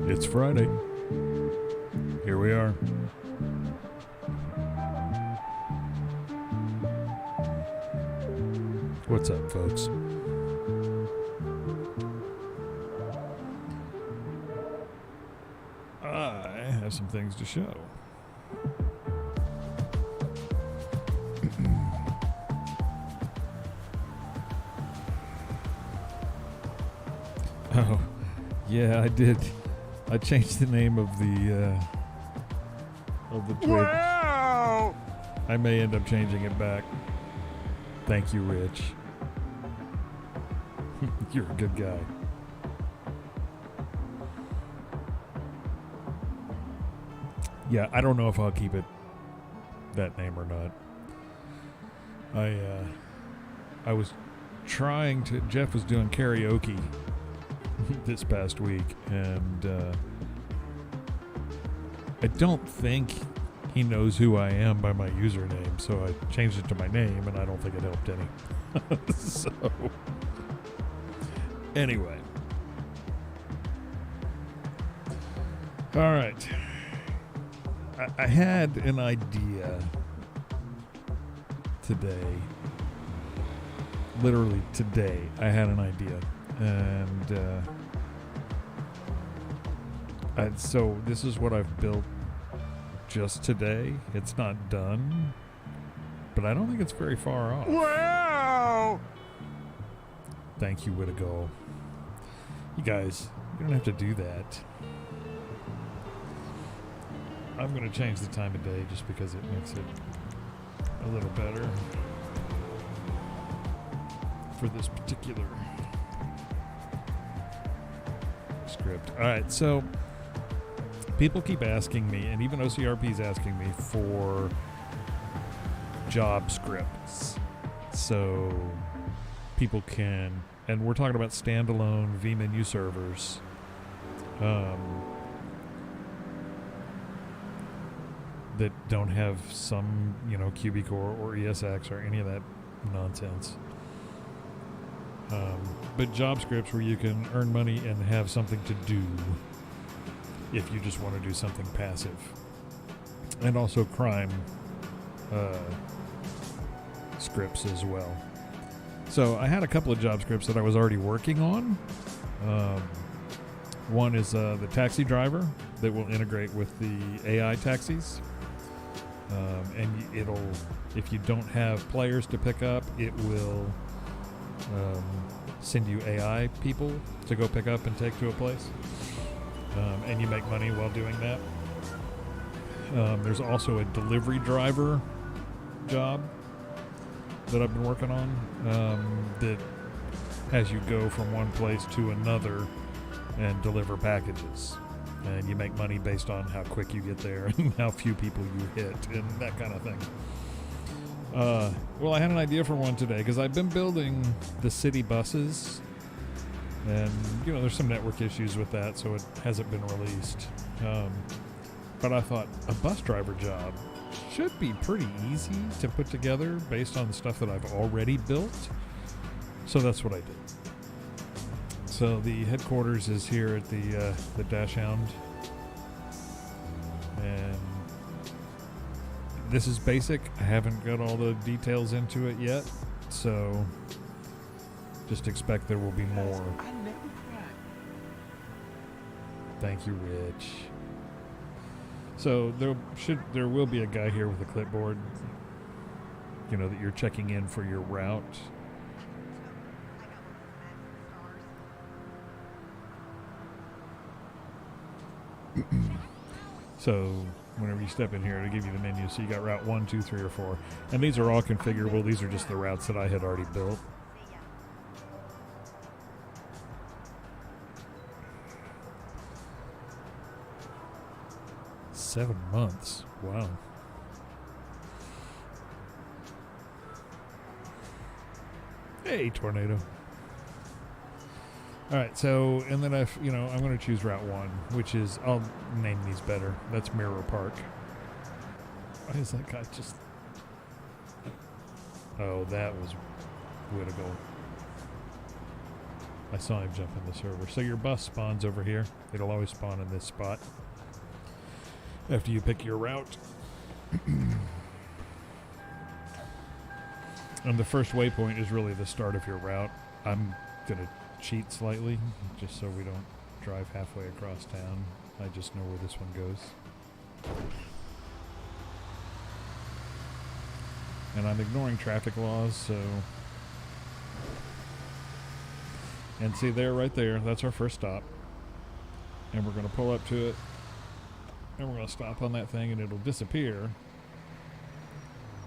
It's Friday. Here we are. What's up, folks? I have some things to show. Oh, yeah, I did. I changed the name of the tweet. Wow! I may end up changing it back. Thank you, Rich. You're a good guy. Yeah, I don't know if I'll keep it that name or not. I was trying to. Jeff was doing karaoke this past week, and I don't think he knows who I am by my username, so I changed it to my name, and I don't think it helped any. So, anyway. All right. I had an idea today. Literally today, I had an idea. And so this is what I've built just today. It's not done, but I don't think it's very far off. Wow! Thank you, Whittago. You guys, you don't have to do that. I'm going to change the time of day just because it makes it a little better for this particular script. All right, so people keep asking me, and even OCRP is asking me for job scripts. So people can, and we're talking about standalone vMenu servers. That don't have some, QB-Core or ESX or any of that nonsense. But job scripts where you can earn money and have something to do if you just want to do something passive. And also crime scripts as well. So I had a couple of job scripts that I was already working on. One is the taxi driver that will integrate with the AI taxis. And it'll, if you don't have players to pick up, it will send you AI people to go pick up and take to a place. And you make money while doing that. There's also a delivery driver job that I've been working on that has you go from one place to another and deliver packages. And you make money based on how quick you get there and how few people you hit and that kind of thing. Well, I had an idea for one today because I've been building the city buses. And, there's some network issues with that, so it hasn't been released. But I thought a bus driver job should be pretty easy to put together based on the stuff that I've already built. So that's what I did. So the headquarters is here at the Dash Hound, and this is basic. I haven't got all the details into it yet, so just expect there will be more. Thank you, Rich. So there will be a guy here with a clipboard, that you're checking in for your route. So whenever you step in here, it'll give you the menu. So you got route 1, 2, 3, or 4. And these are all configurable. These are just the routes that I had already built. $7 months. Wow. Hey, tornado. All right, so, and then I'm going to choose Route 1, which is, I'll name these better. That's Mirror Park. Why is that guy just... Oh, that was Whittago. I saw him jump in the server. So your bus spawns over here. It'll always spawn in this spot after you pick your route. And the first waypoint is really the start of your route. I'm going to cheat slightly just so we don't drive halfway across town. I just know where this one goes. And I'm ignoring traffic laws, so... And see there, right there, that's our first stop. And we're going to pull up to it. And we're going to stop on that thing and it'll disappear.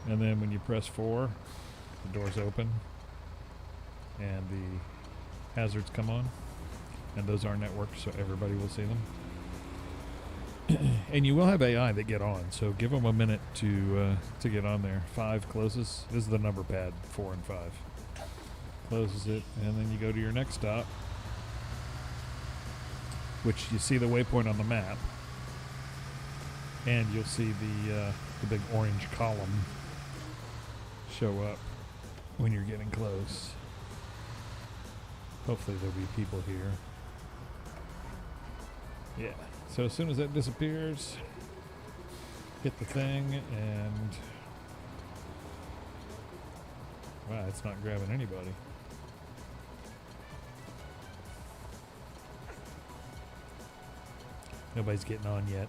And then when you press 4, the doors open. And the hazards come on. And those are networked, so everybody will see them. And you will have AI that get on, so give them a minute to get on there. 5 closes. This is the number pad, 4 and 5. Closes it, and then you go to your next stop, which you see the waypoint on the map, and you'll see the big orange column show up when you're getting close. Hopefully there'll be people here. Yeah. So as soon as that disappears, hit the thing, and wow, it's not grabbing anybody. Nobody's getting on yet.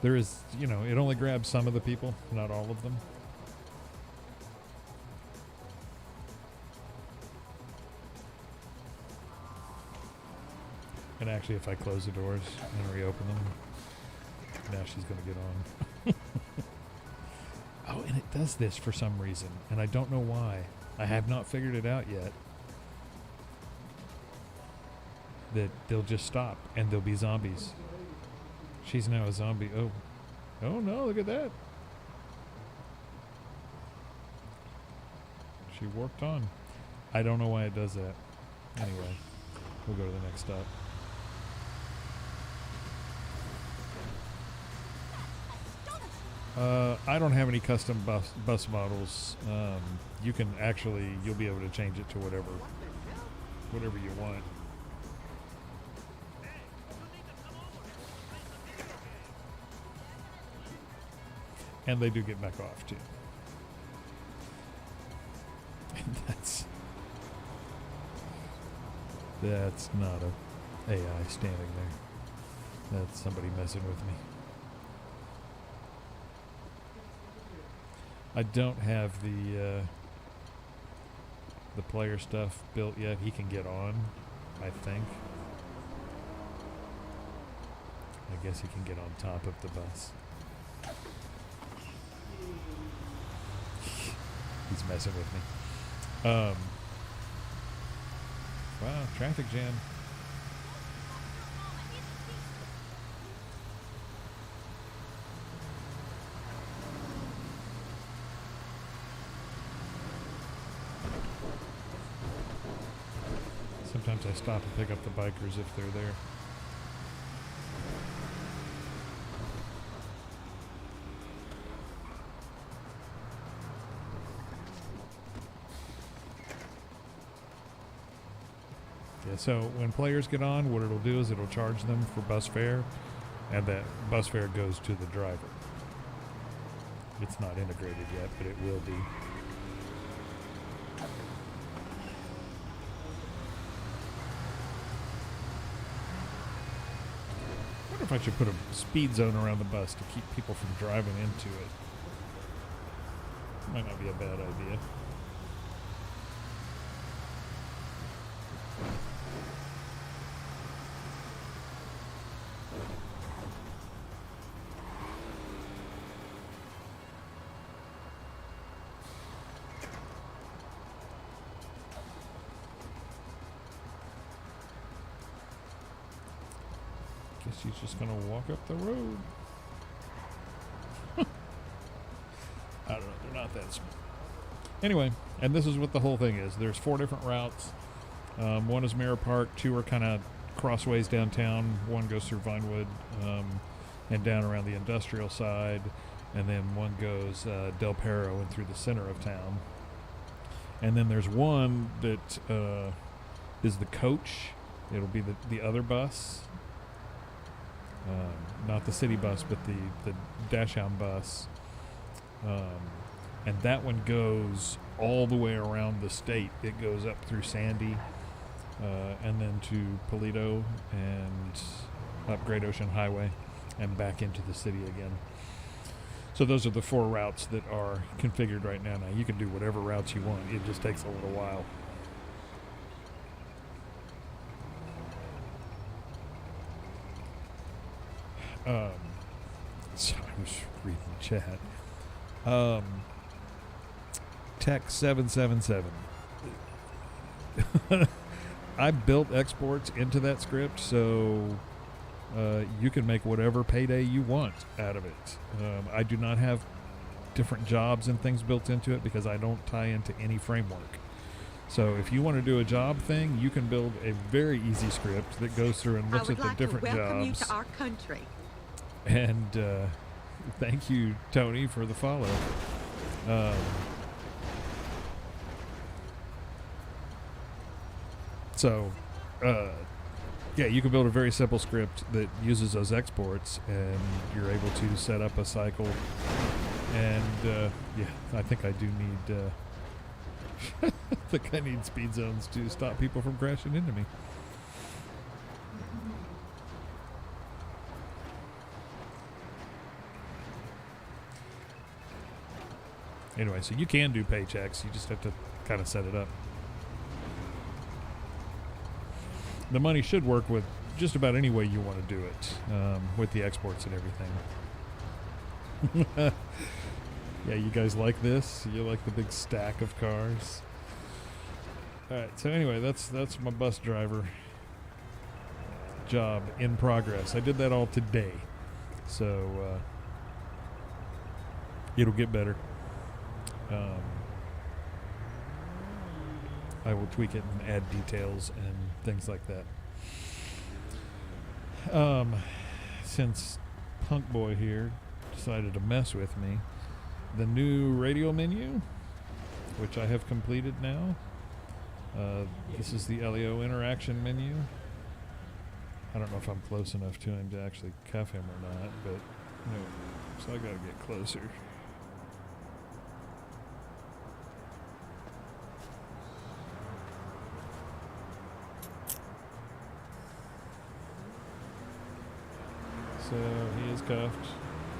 There is, you know, it only grabs some of the people, not all of them. And actually, if I close the doors and reopen them, now she's going to get on. Oh, and it does this for some reason, and I don't know why. I have not figured it out yet. That they'll just stop, and they'll be zombies. She's now a zombie. Oh. Oh, no, look at that. She warped on. I don't know why it does that. Anyway, we'll go to the next stop. I don't have any custom bus models. You can actually, you'll be able to change it to whatever you want. And they do get back off too. And that's not a AI standing there. That's somebody messing with me. I don't have the player stuff built yet. He can get on, I think. I guess he can get on top of the bus. He's messing with me. Wow, traffic jam. Sometimes I stop and pick up the bikers if they're there. Yeah, so when players get on, what it'll do is it'll charge them for bus fare, and that bus fare goes to the driver. It's not integrated yet, but it will be. I wonder if I should put a speed zone around the bus to keep people from driving into it. Might not be a bad idea. Guess she's just gonna walk up the road. I don't know, they're not that smart. Anyway, and this is what the whole thing is. There's 4 different routes. One is Mirror Park, 2 are kind of crossways downtown. One goes through Vinewood and down around the industrial side, and then one goes Del Perro and through the center of town. And then there's one that is the coach. It'll be the other bus. Not the city bus, but the dash-hound bus. And that one goes all the way around the state. It goes up through Sandy, and then to Paleto and up Great Ocean Highway and back into the city again. So those are the 4 routes that are configured right now. Now you can do whatever routes you want. It just takes a little while. So I was reading the chat. Tech 777. I built exports into that script, so you can make whatever payday you want out of it. I do not have different jobs and things built into it because I don't tie into any framework. So if you want to do a job thing, you can build a very easy script that goes through and looks at the different jobs. I would like to welcome you to our country. And thank you, Tony, for the follow. Yeah, you can build a very simple script that uses those exports, and you're able to set up a cycle. And yeah, I think I do need. I think I need speed zones to stop people from crashing into me. Anyway, so you can do paychecks. You just have to kind of set it up. The money should work with just about any way you want to do it, with the exports and everything. Yeah, you guys like this? You like the big stack of cars? All right, so anyway, that's my bus driver job in progress. I did that all today, so it'll get better. I will tweak it and add details and things like that. Since Punk Boy here decided to mess with me, the new radio menu, which I have completed now. This is the LEO interaction menu. I don't know if I'm close enough to him to actually cuff him or not, but no, so I gotta get closer. So he is cuffed.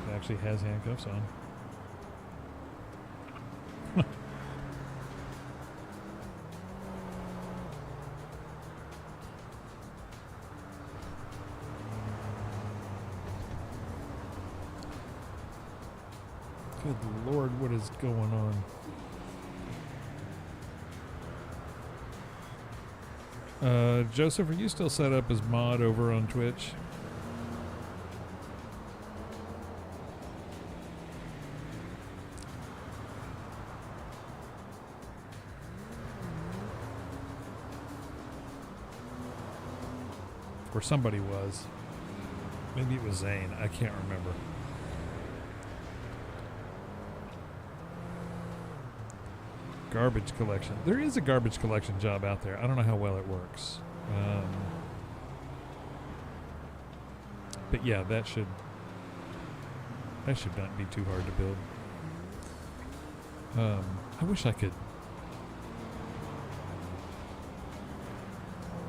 He actually has handcuffs on. Good Lord, what is going on? Joseph, are you still set up as mod over on Twitch? Or somebody was. Maybe it was Zane. I can't remember. Garbage collection. There is a garbage collection job out there. I don't know how well it works. But yeah, that should not be too hard to build. I wish I could.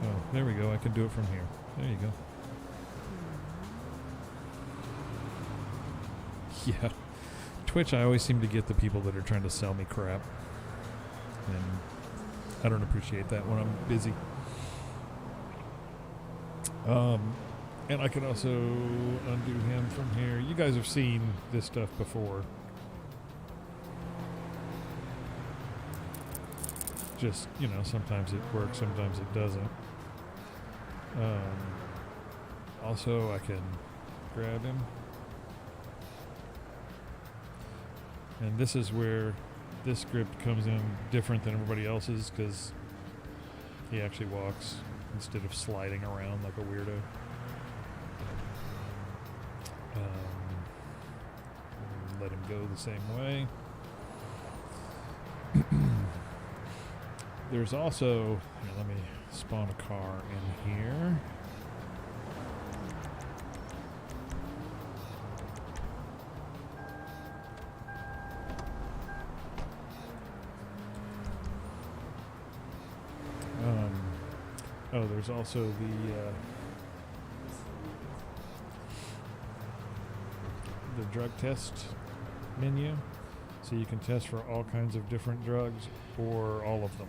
Oh, there we go. I can do it from here. There you go. Yeah. Twitch, I always seem to get the people that are trying to sell me crap. And I don't appreciate that when I'm busy. And I can also undo him from here. You guys have seen this stuff before. Just, you know, sometimes it works, sometimes it doesn't. Also, I can grab him. And this is where this script comes in different than everybody else's, because he actually walks instead of sliding around like a weirdo. Let him go the same way. There's also, here, let me spawn a car in here. Oh, there's also the drug test menu, so you can test for all kinds of different drugs or all of them.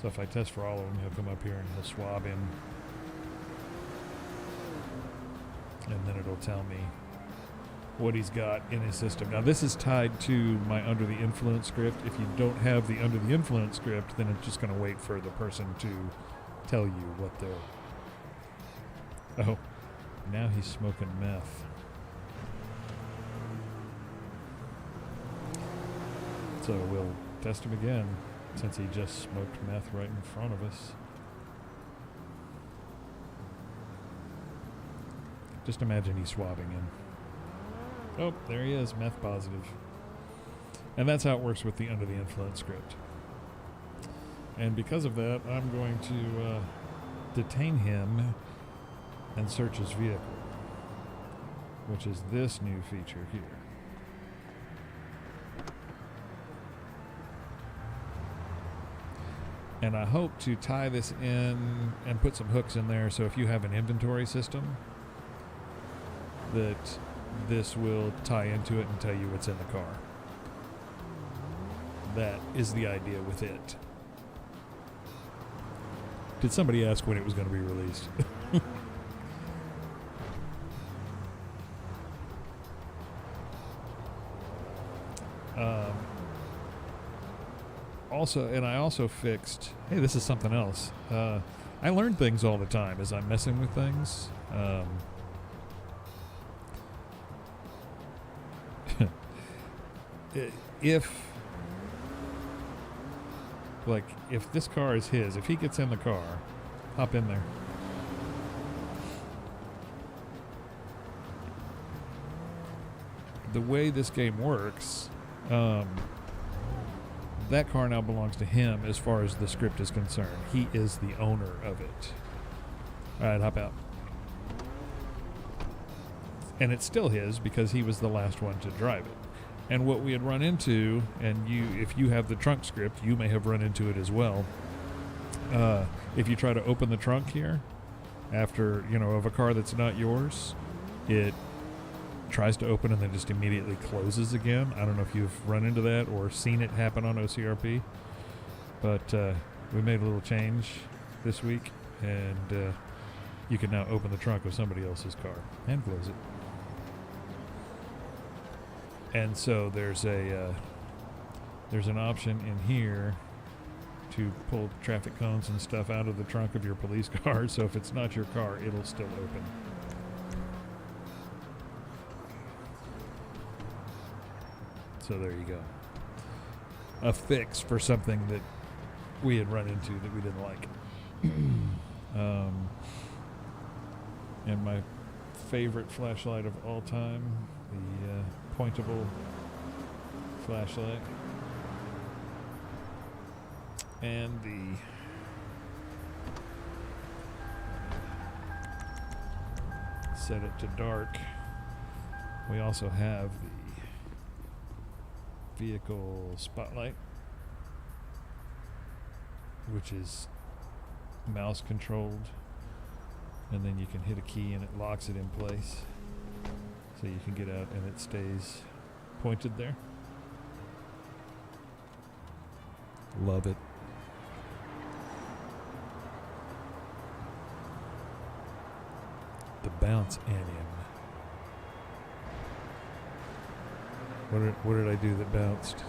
So if I test for all of them, he'll come up here and he'll swab him, and then it'll tell me what he's got in his system. Now this is tied to my under the influence script. If you don't have the under the influence script, then it's just going to wait for the person to tell you what they're... Oh, now he's smoking meth. So we'll test him again, since he just smoked meth right in front of us. Just imagine he's swabbing him. Oh, there he is, meth positive. And that's how it works with the under the influence script. And because of that, I'm going to detain him and search his vehicle, which is this new feature here. And I hope to tie this in and put some hooks in there, so if you have an inventory system, that this will tie into it and tell you what's in the car. That is the idea with it. Did somebody ask when it was going to be released? I also fixed... Hey, this is something else. I learn things all the time as I'm messing with things. If this car is his, if he gets in the car, hop in there. The way this game works, that car now belongs to him as far as the script is concerned. He is the owner of it. All right, hop out. And it's still his because he was the last one to drive it. And what we had run into, and if you have the trunk script, you may have run into it as well. If you try to open the trunk here, after, of a car that's not yours, it tries to open and then just immediately closes again. I don't know if you've run into that or seen it happen on OCRP, but we made a little change this week, and you can now open the trunk of somebody else's car and close it. And so there's an option in here to pull traffic cones and stuff out of the trunk of your police car. So if it's not your car, it'll still open. So there you go. A fix for something that we had run into that we didn't like. And my favorite flashlight of all time, the pointable flashlight, and the set it to dark. We also have the vehicle spotlight, which is mouse controlled, and then you can hit a key and it locks it in place. So you can get out and it stays pointed there. Love it. The bounce anim. What did I do that bounced?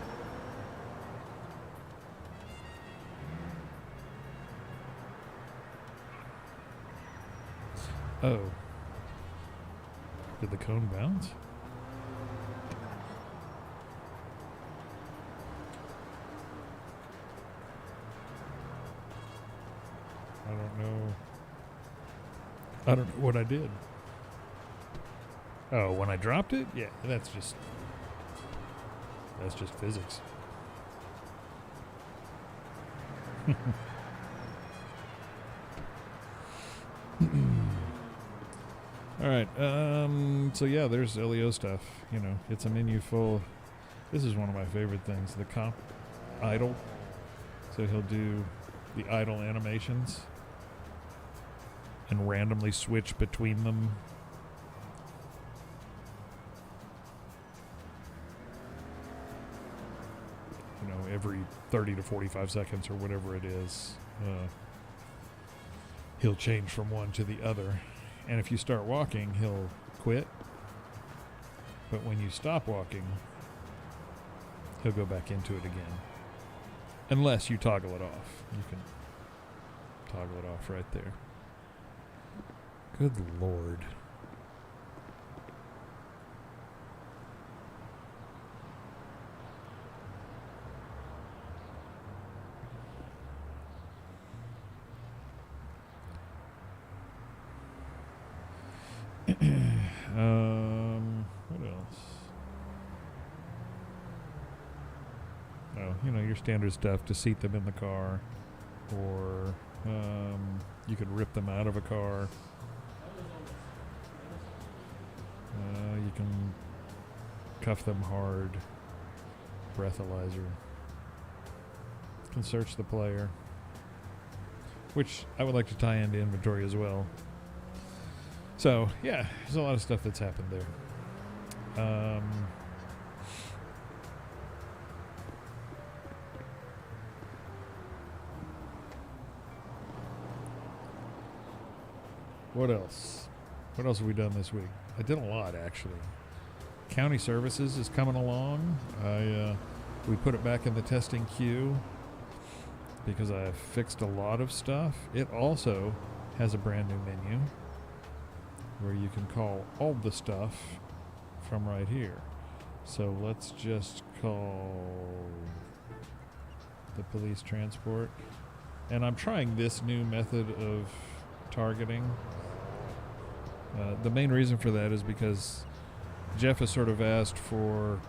Oh. Did the cone bounce? I don't know. I don't know what I did. Oh, when I dropped it? Yeah, that's just physics. All right. So yeah, there's LEO stuff. You know, it's a menu full. This is one of my favorite things. The cop idle. So he'll do the idle animations and randomly switch between them. You know, every 30 to 45 seconds or whatever it is, he'll change from one to the other. And if you start walking, he'll quit. But when you stop walking, he'll go back into it again. Unless you toggle it off. You can toggle it off right there. Good Lord. What else? Oh, you know, your standard stuff to seat them in the car, or you could rip them out of a car. You can cuff them hard. Breathalyzer. Can search the player, which I would like to tie into inventory as well. So, yeah, there's a lot of stuff that's happened there. What else? What else have we done this week? I did a lot, actually. County Services is coming along. We put it back in the testing queue because I fixed a lot of stuff. It also has a brand new menu where you can call all the stuff from right here. So let's just call the police transport. And I'm trying this new method of targeting. The main reason for that is because Jeff has sort of asked for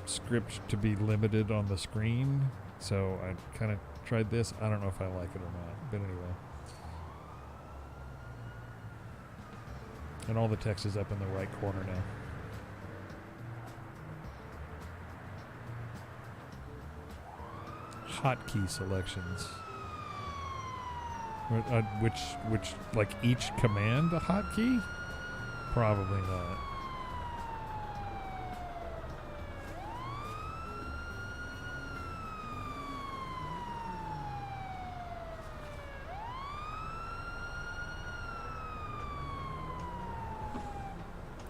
script to be limited on the screen. So I kind of tried this. I don't know if I like it or not, but anyway. And all the text is up in the right corner now. Hotkey selections. Which, like each command a hotkey? Probably not.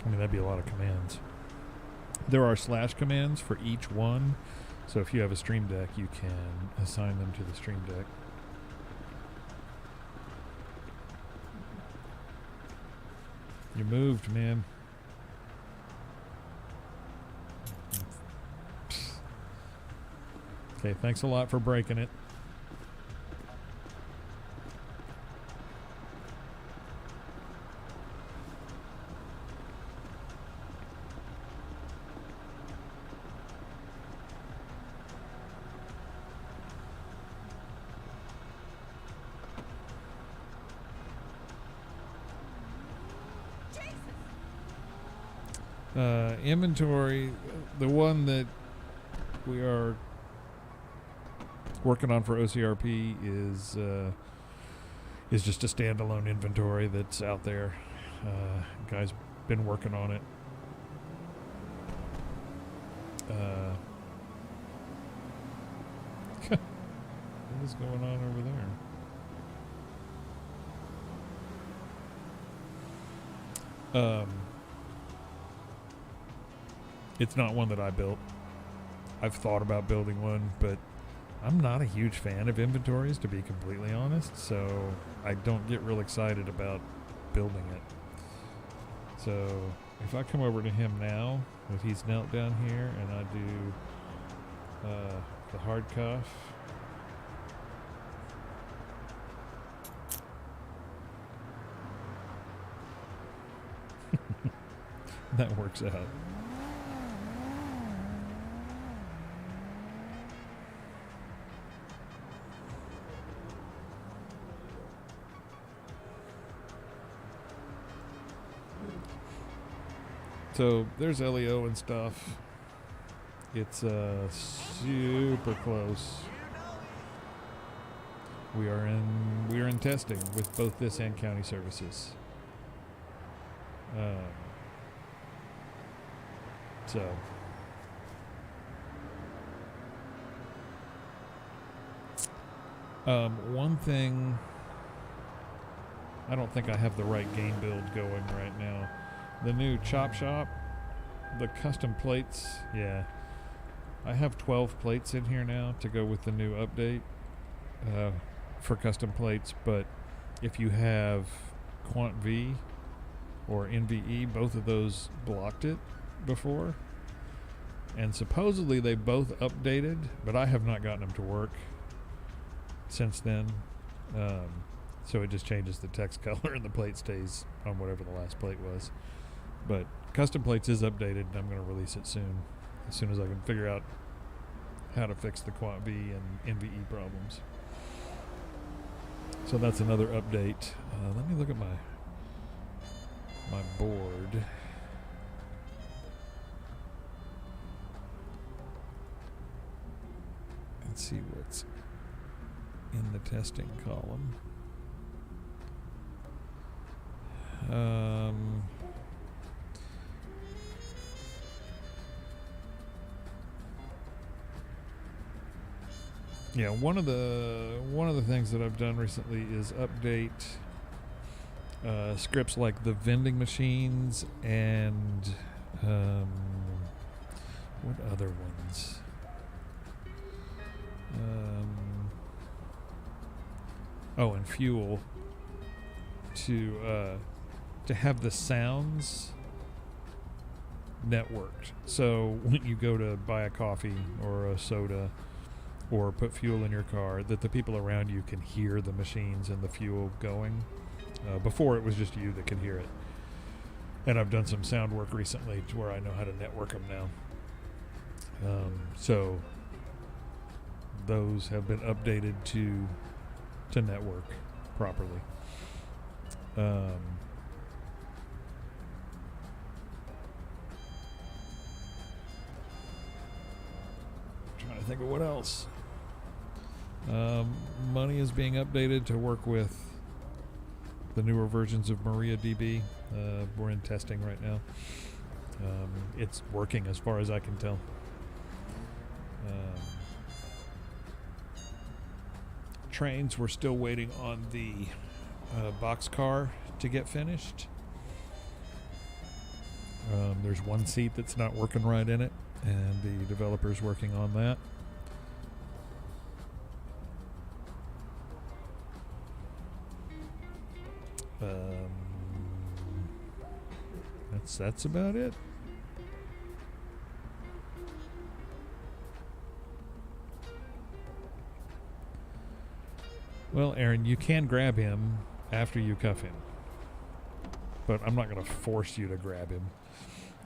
I mean, that'd be a lot of commands. There are slash commands for each one. So if you have a Stream Deck, you can assign them to the Stream Deck. You moved, man. Okay, thanks a lot for breaking it. Inventory, the one that we are working on for OCRP is just a standalone inventory that's out there. Guy's been working on it. What is going on over there? It's not one that I built. I've thought about building one, but I'm not a huge fan of inventories, to be completely honest, so I don't get real excited about building it. So if I come over to him now, if he's knelt down here, and I do the hard cuff, that works out. So there's LEO and stuff. It's super close. We are in testing with both this and county services. So one thing, I don't think I have the right game build going right now. The new Chop Shop, the custom plates, yeah. I have 12 plates in here now to go with the new update for custom plates, but if you have Quant V or NVE, both of those blocked it before. And supposedly they both updated, but I have not gotten them to work since then. So it just changes the text color and the plate stays on whatever the last plate was. But custom plates is updated and I'm going to release it soon as I can figure out how to fix the Quant V and NVE problems. So that's another update. Let me look at my board. And see what's in the testing column. Yeah, one of the things that I've done recently is update scripts like the vending machines and what other ones? And fuel to have the sounds networked. So when you go to buy a coffee or a soda or put fuel in your car, that the people around you can hear the machines and the fuel going. Before it was just you that could hear it. And I've done some sound work recently to where I know how to network them now. So those have been updated to network properly. Trying to think of what else. Money is being updated to work with the newer versions of MariaDB. We're in testing right now. It's working as far as I can tell. Trains, we're still waiting on the boxcar to get finished. There's one seat that's not working right in it, and the developer's working on that. That's about it. Well, Aaron, you can grab him after you cuff him, but I'm not going to force you to grab him.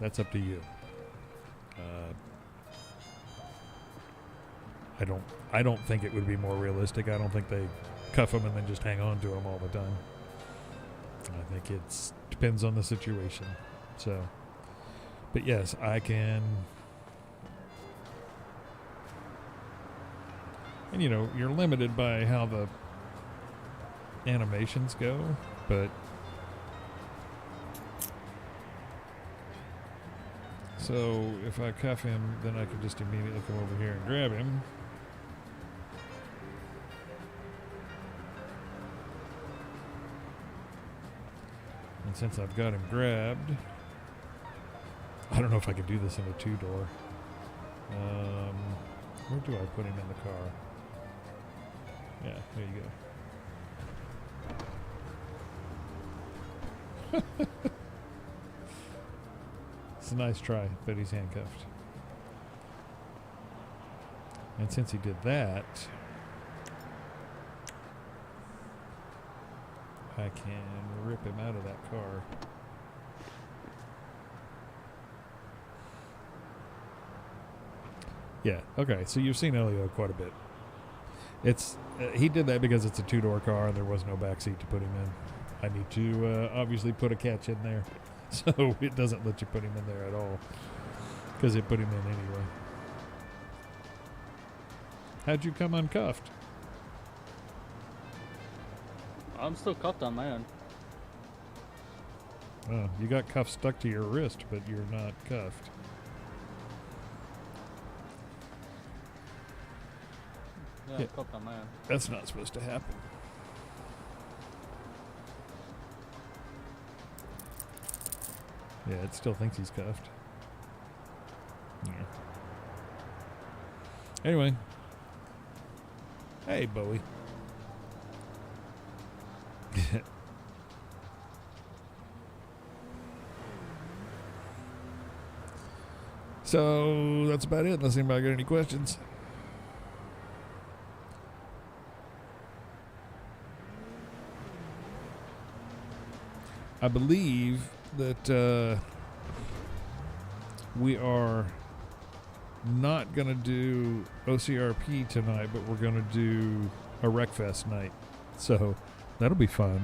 That's up to you. I don't think it would be more realistic. I don't think they cuff him and then just hang on to him all the time. I think it depends on the situation. So, but yes, I can. And you're limited by how the animations go, but so if I cuff him, then I can just immediately come over here and grab him. And since I've got him grabbed, I don't know if I could do this in a two-door. Where do I put him in the car? Yeah, there you go. It's a nice try, but he's handcuffed. And since he did that, I can rip him out of that car. Yeah, okay, so you've seen Elio quite a bit. It's he did that because it's a two-door car and there was no back seat to put him in. I need to obviously put a catch in there. So it doesn't let you put him in there at all because it put him in anyway. How'd you come uncuffed? I'm still cuffed on my end. Oh, you got cuffs stuck to your wrist, but you're not cuffed. Yeah, Yeah. I'm cuffed on my end. That's not supposed to happen. Yeah, it still thinks he's cuffed. Yeah. Anyway. Hey, Bowie. So that's about it, unless anybody got any questions. I believe that we are not going to do OCRP tonight, but we're going to do a Wreckfest night. So that'll be fun.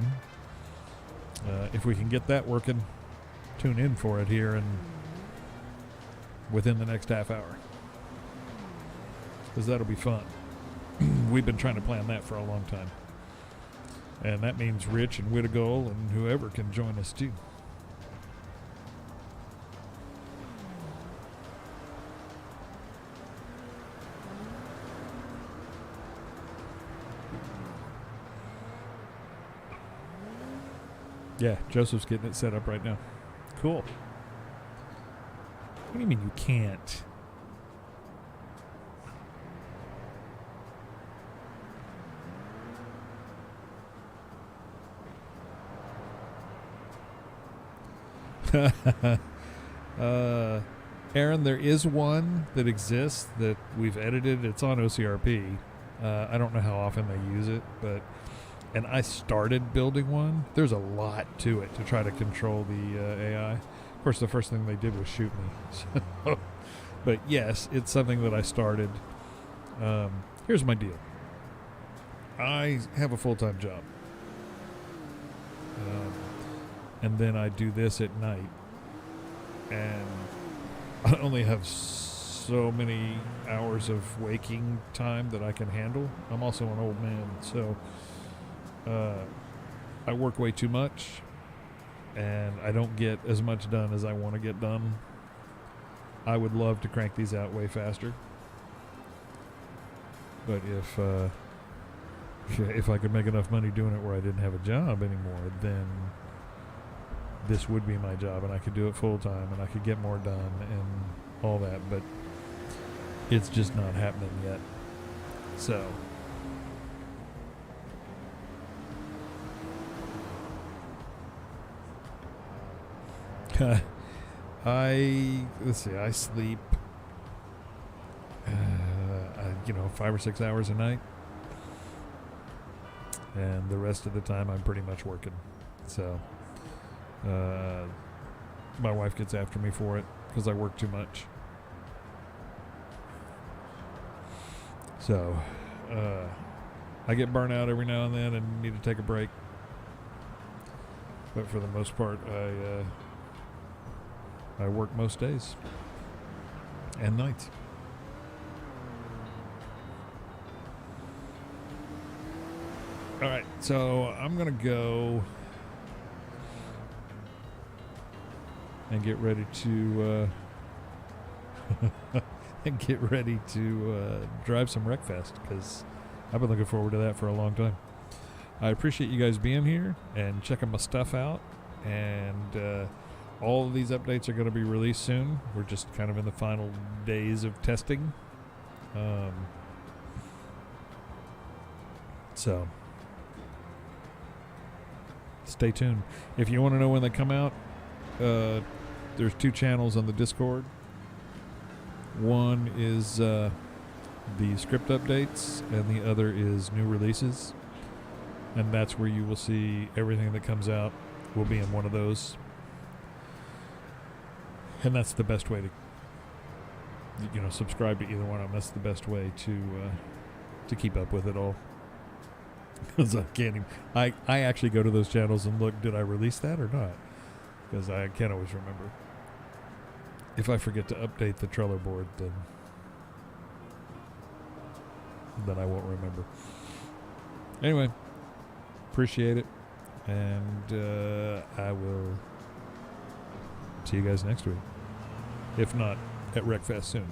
If we can get that working, tune in for it here and within the next half hour, because that'll be fun. We've been trying to plan that for a long time, and that means Rich and Whittigall and whoever can join us too. Yeah, Joseph's getting it set up right now. Cool. What do you mean you can't? Aaron, there is one that exists that we've edited. It's on OCRP. I don't know how often they use it, and I started building one. There's a lot to it to try to control the AI. Of course, the first thing they did was shoot me. So, but yes, it's something that I started. Here's my deal. I have a full-time job. And then I do this at night. And I only have so many hours of waking time that I can handle. I'm also an old man, so I work way too much, and I don't get as much done as I want to get done. I would love to crank these out way faster, but if I could make enough money doing it where I didn't have a job anymore, then this would be my job, and I could do it full time, and I could get more done and all that, but it's just not happening yet. So I sleep 5 or 6 hours a night, and the rest of the time I'm pretty much working. So my wife gets after me for it because I work too much. So I get burnt out every now and then and need to take a break, but for the most part I work most days and nights. All right, so I'm gonna go and get ready to drive some Wreckfest, because I've been looking forward to that for a long time. I appreciate you guys being here and checking my stuff out, and all of these updates are going to be released soon. We're just kind of in the final days of testing. So stay tuned. If you want to know when they come out, there's 2 channels on the Discord. One is the script updates, and the other is new releases. And that's where you will see everything that comes out will be in one of those. And that's the best way to, subscribe to either one of them. That's the best way to keep up with it all. Because I can't even, I actually go to those channels and look, did I release that or not? because I can't always remember. If I forget to update the Trello board, then I won't remember. Anyway, appreciate it, and I will see you guys next week. If not, at Wreckfest soon.